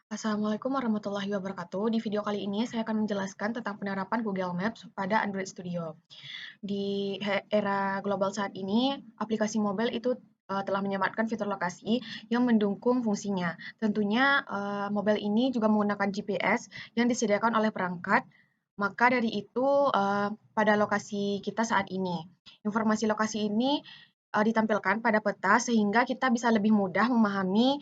Assalamualaikum warahmatullahi wabarakatuh. Di video kali ini saya akan menjelaskan tentang penerapan Google Maps pada Android Studio. Di era global saat ini, aplikasi mobile itu telah menyematkan fitur lokasi yang mendukung fungsinya. Tentunya mobile ini juga menggunakan GPS yang disediakan oleh perangkat. Maka dari itu, pada lokasi kita saat ini, informasi lokasi ini ditampilkan pada peta sehingga kita bisa lebih mudah memahami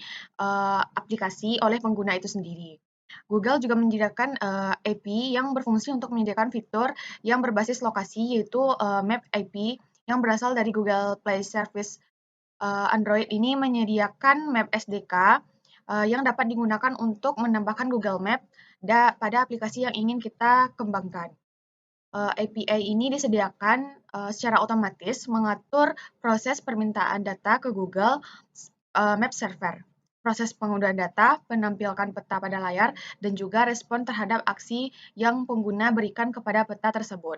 aplikasi oleh pengguna itu sendiri. Google juga menyediakan API yang berfungsi untuk menyediakan fitur yang berbasis lokasi, yaitu Map API yang berasal dari Google Play Service. Android ini menyediakan Map SDK yang dapat digunakan untuk menambahkan Google Map pada aplikasi yang ingin kita kembangkan. API ini disediakan secara otomatis mengatur proses permintaan data ke Google Maps Server, proses pengunduhan data, menampilkan peta pada layar, dan juga respon terhadap aksi yang pengguna berikan kepada peta tersebut.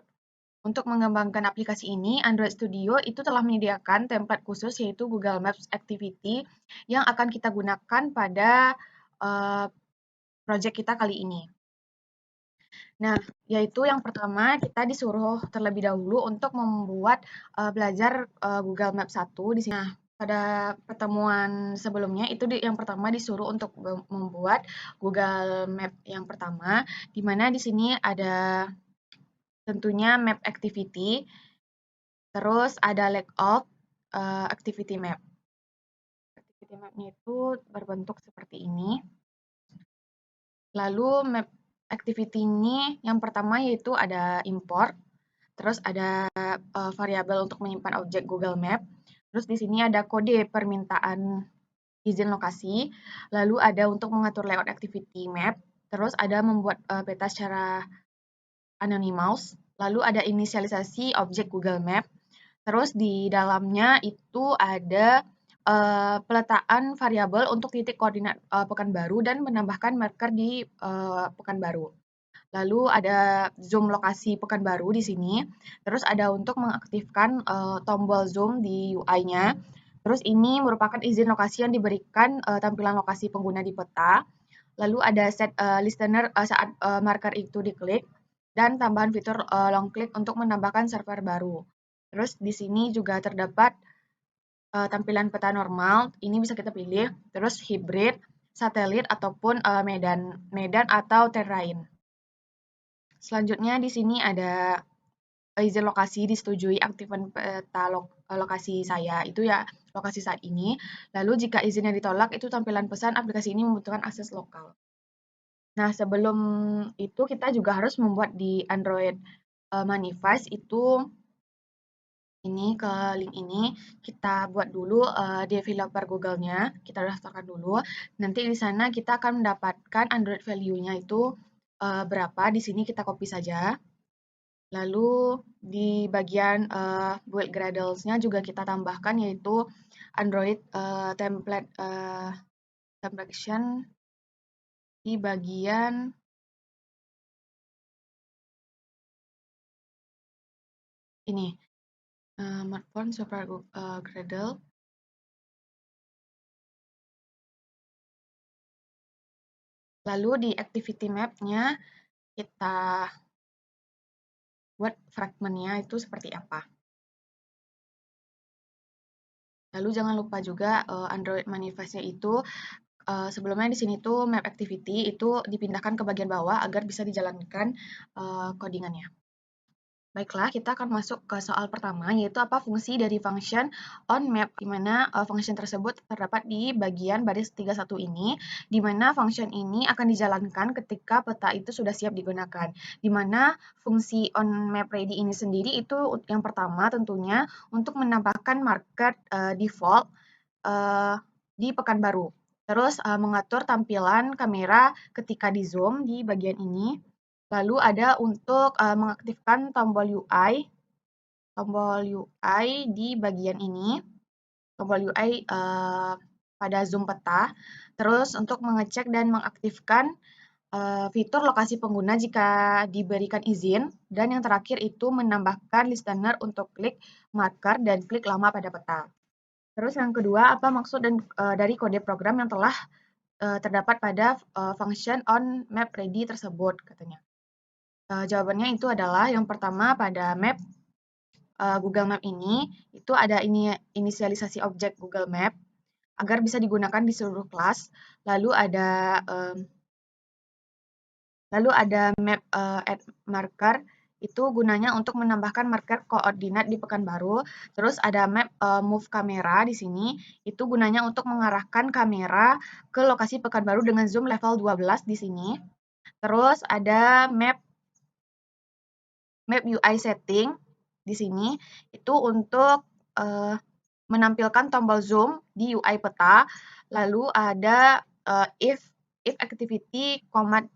Untuk mengembangkan aplikasi ini, Android Studio itu telah menyediakan template khusus yaitu Google Maps Activity yang akan kita gunakan pada uh, project kita kali ini. Nah, yaitu yang pertama kita disuruh terlebih dahulu untuk membuat belajar Google Maps 1 di sini. Nah, pada pertemuan sebelumnya itu yang pertama disuruh untuk membuat Google Map yang pertama, di mana di sini ada tentunya Map Activity, terus ada layout Activity Map. Activity Map-nya itu berbentuk seperti ini. Lalu Map Activity ini yang pertama yaitu ada import, terus ada variabel untuk menyimpan objek Google Map. Terus di sini ada kode permintaan izin lokasi, lalu ada untuk mengatur layout activity map, terus ada membuat peta secara anonymous, lalu ada inisialisasi objek Google Map, terus di dalamnya itu ada peletaan variabel untuk titik koordinat Pekanbaru dan menambahkan marker di Pekanbaru. Lalu ada zoom lokasi Pekanbaru di sini. Terus ada untuk mengaktifkan tombol zoom di UI-nya. Terus ini merupakan izin lokasi yang diberikan tampilan lokasi pengguna di peta. Lalu ada set listener saat marker itu diklik dan tambahan fitur long click untuk menambahkan server baru. Terus di sini juga terdapat tampilan peta normal. Ini bisa kita pilih. Terus hybrid, satelit ataupun medan atau terrain. Selanjutnya di sini ada izin lokasi disetujui aktifan peta lokasi saya, itu ya lokasi saat ini. Lalu jika izinnya ditolak, itu tampilan pesan aplikasi ini membutuhkan akses lokal. Nah, sebelum itu kita juga harus membuat di Android Manifest itu ini ke link ini kita buat dulu developer Google-nya, kita daftarkan dulu. Nanti di sana kita akan mendapatkan Android value-nya itu berapa. Di sini kita copy saja. Lalu di bagian build Gradles-nya juga kita tambahkan yaitu Android template action di bagian ini smartphone super Gradle. Lalu di activity map-nya kita buat fragmentnya itu seperti apa. Lalu jangan lupa juga Android manifestnya itu sebelumnya di sini tuh map activity itu dipindahkan ke bagian bawah agar bisa dijalankan codingannya. Baiklah, kita akan masuk ke soal pertama, yaitu apa fungsi dari function onMap, di mana function tersebut terdapat di bagian baris 31 ini, di mana function ini akan dijalankan ketika peta itu sudah siap digunakan. Di mana fungsi onMapReady ini sendiri itu yang pertama tentunya untuk menambahkan marker default di Pekanbaru. Terus mengatur tampilan kamera ketika di zoom di bagian ini. Lalu ada untuk mengaktifkan tombol UI di bagian ini, tombol UI pada zoom peta. Terus untuk mengecek dan mengaktifkan fitur lokasi pengguna jika diberikan izin. Dan yang terakhir itu menambahkan listener untuk klik marker dan klik lama pada peta. Terus yang kedua, apa maksud dari kode program yang telah terdapat pada function on map ready tersebut katanya. Jawabannya itu adalah yang pertama pada map Google Map ini itu ada inisialisasi objek Google Map agar bisa digunakan di seluruh kelas. Lalu ada map add marker itu gunanya untuk menambahkan marker koordinat di Pekanbaru. Terus ada map move kamera di sini itu gunanya untuk mengarahkan kamera ke lokasi Pekanbaru dengan zoom level 12 di sini. Terus ada map UI setting di sini itu untuk menampilkan tombol zoom di UI peta. Lalu ada if activity command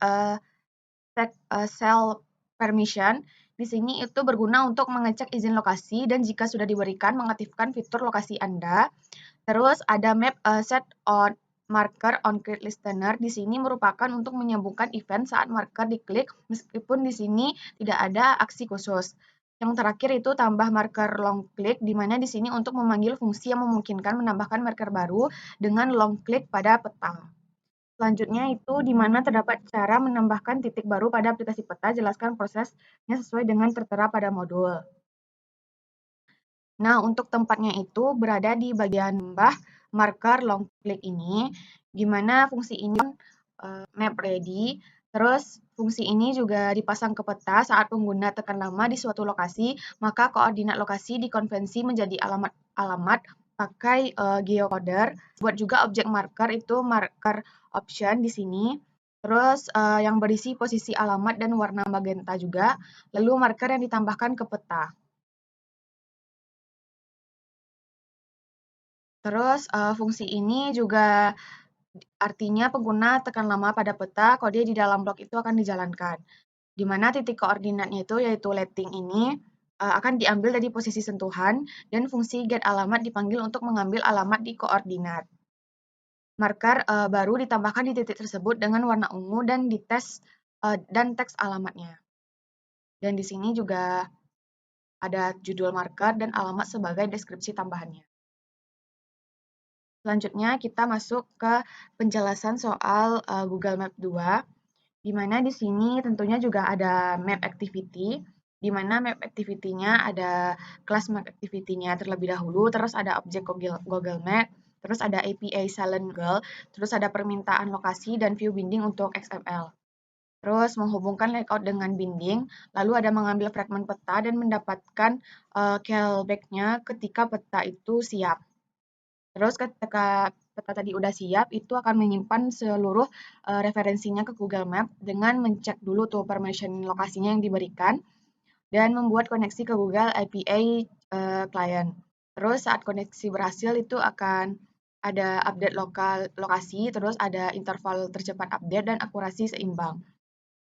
cell permission di sini itu berguna untuk mengecek izin lokasi dan jika sudah diberikan mengaktifkan fitur lokasi Anda. Terus ada map set on marker on create listener di sini merupakan untuk menyambungkan event saat marker diklik meskipun di sini tidak ada aksi khusus. Yang terakhir itu tambah marker long click di mana di sini untuk memanggil fungsi yang memungkinkan menambahkan marker baru dengan long click pada peta. Selanjutnya itu di mana terdapat cara menambahkan titik baru pada aplikasi peta, jelaskan prosesnya sesuai dengan tertera pada modul. Nah, untuk tempatnya itu berada di bagian bawah marker long click ini, di mana fungsi ini map ready, terus fungsi ini juga dipasang ke peta saat pengguna tekan lama di suatu lokasi, maka koordinat lokasi dikonvensi menjadi alamat pakai geocoder. Buat juga objek marker itu marker option di sini. Terus yang berisi posisi alamat dan warna magenta juga, lalu marker yang ditambahkan ke peta. Terus fungsi ini juga artinya pengguna tekan lama pada peta, kode di dalam blok itu akan dijalankan. Di mana titik koordinatnya itu yaitu letting ini akan diambil dari posisi sentuhan dan fungsi get alamat dipanggil untuk mengambil alamat di koordinat. Marker baru ditambahkan di titik tersebut dengan warna ungu dan dan teks alamatnya. Dan di sini juga ada judul marker dan alamat sebagai deskripsi tambahannya. Selanjutnya kita masuk ke penjelasan soal Google Map 2, di mana di sini tentunya juga ada map activity, di mana map activity-nya ada kelas map activity-nya terlebih dahulu, terus ada objek Google Map, terus ada API Silent Google, terus ada permintaan lokasi dan view binding untuk XML. Terus menghubungkan layout dengan binding, lalu ada mengambil fragmen peta dan mendapatkan callback-nya ketika peta itu siap. Terus ketika peta tadi udah siap, itu akan menyimpan seluruh referensinya ke Google Map dengan mencek dulu tuh permission lokasinya yang diberikan dan membuat koneksi ke Google API client. Terus saat koneksi berhasil itu akan ada update lokasi, terus ada interval tercepat update dan akurasi seimbang.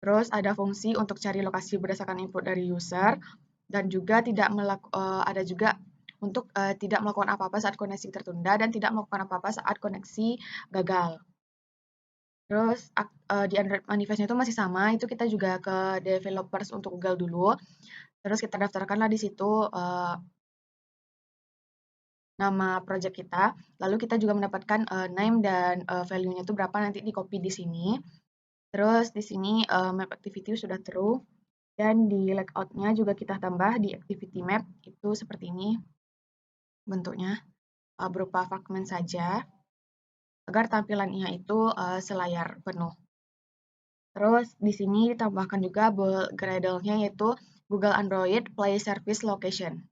Terus ada fungsi untuk cari lokasi berdasarkan input dari user dan juga ada juga untuk tidak melakukan apa-apa saat koneksi tertunda dan tidak melakukan apa-apa saat koneksi gagal. Terus di Android manifestnya itu masih sama, itu kita juga ke developers untuk Google dulu. Terus kita daftarkanlah di situ nama project kita. Lalu kita juga mendapatkan name dan value-nya itu berapa nanti di copy di sini. Terus di sini map activity sudah true. Dan di layout-nya juga kita tambah di activity map itu seperti ini bentuknya berupa fragmen saja agar tampilannya itu selayar penuh. Terus di sini ditambahkan juga Gradle-nya yaitu Google Android Play Service Location.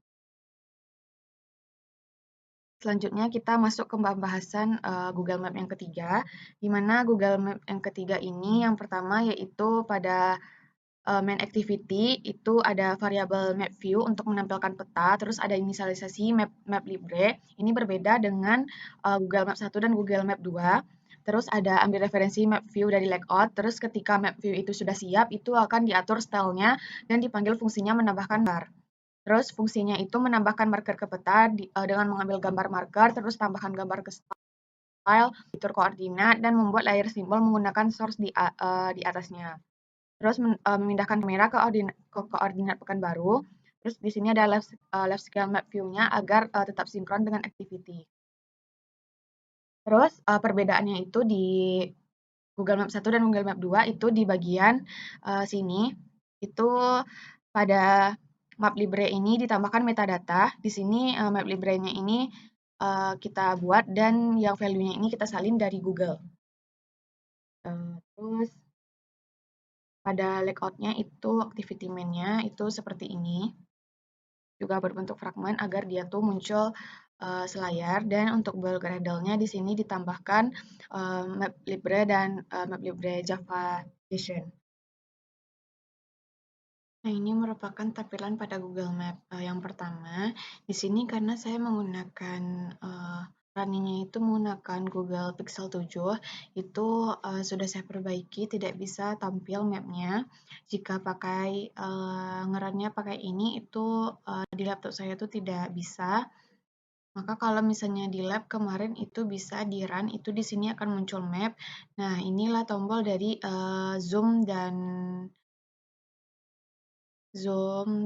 Selanjutnya kita masuk ke pembahasan Google Map yang ketiga, di mana Google Map yang ketiga ini yang pertama yaitu pada main activity itu ada variabel map view untuk menampilkan peta, terus ada inisialisasi map libre. Ini berbeda dengan Google Map 1 dan Google Map 2. Terus ada ambil referensi map view dari layout, terus ketika map view itu sudah siap, itu akan diatur stylenya dan dipanggil fungsinya menambahkan bar. Terus fungsinya itu menambahkan marker ke peta dengan mengambil gambar marker, terus tambahkan gambar ke style, fitur koordinat, dan membuat layer simbol menggunakan source di atasnya. Terus memindahkan kamera ke koordinat Pekanbaru. Terus di sini ada left scale map view-nya agar tetap sinkron dengan activity. Terus, perbedaannya itu di Google Map 1 dan Google Map 2 itu di bagian, sini, itu pada Maplibre ini ditambahkan metadata, di sini, Maplibre-nya ini, kita buat dan yang value-nya ini kita salin dari Google. Terus pada layout-nya itu activity main-nya itu seperti ini, juga berbentuk fragmen agar dia tuh muncul selayar, dan untuk bulk Gradle-nya di sini ditambahkan Maplibre dan Maplibre Java Edition. Nah, ini merupakan tampilan pada Google Map. Yang pertama, di sini karena saya menggunakan running-nya itu menggunakan Google Pixel 7, itu sudah saya perbaiki, tidak bisa tampil map-nya. Jika pakai ngerunnya pakai ini, itu di laptop saya itu tidak bisa. Maka kalau misalnya di lab kemarin itu bisa di run, itu di sini akan muncul map. Nah, inilah tombol dari zoom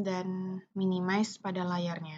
dan minimize pada layarnya.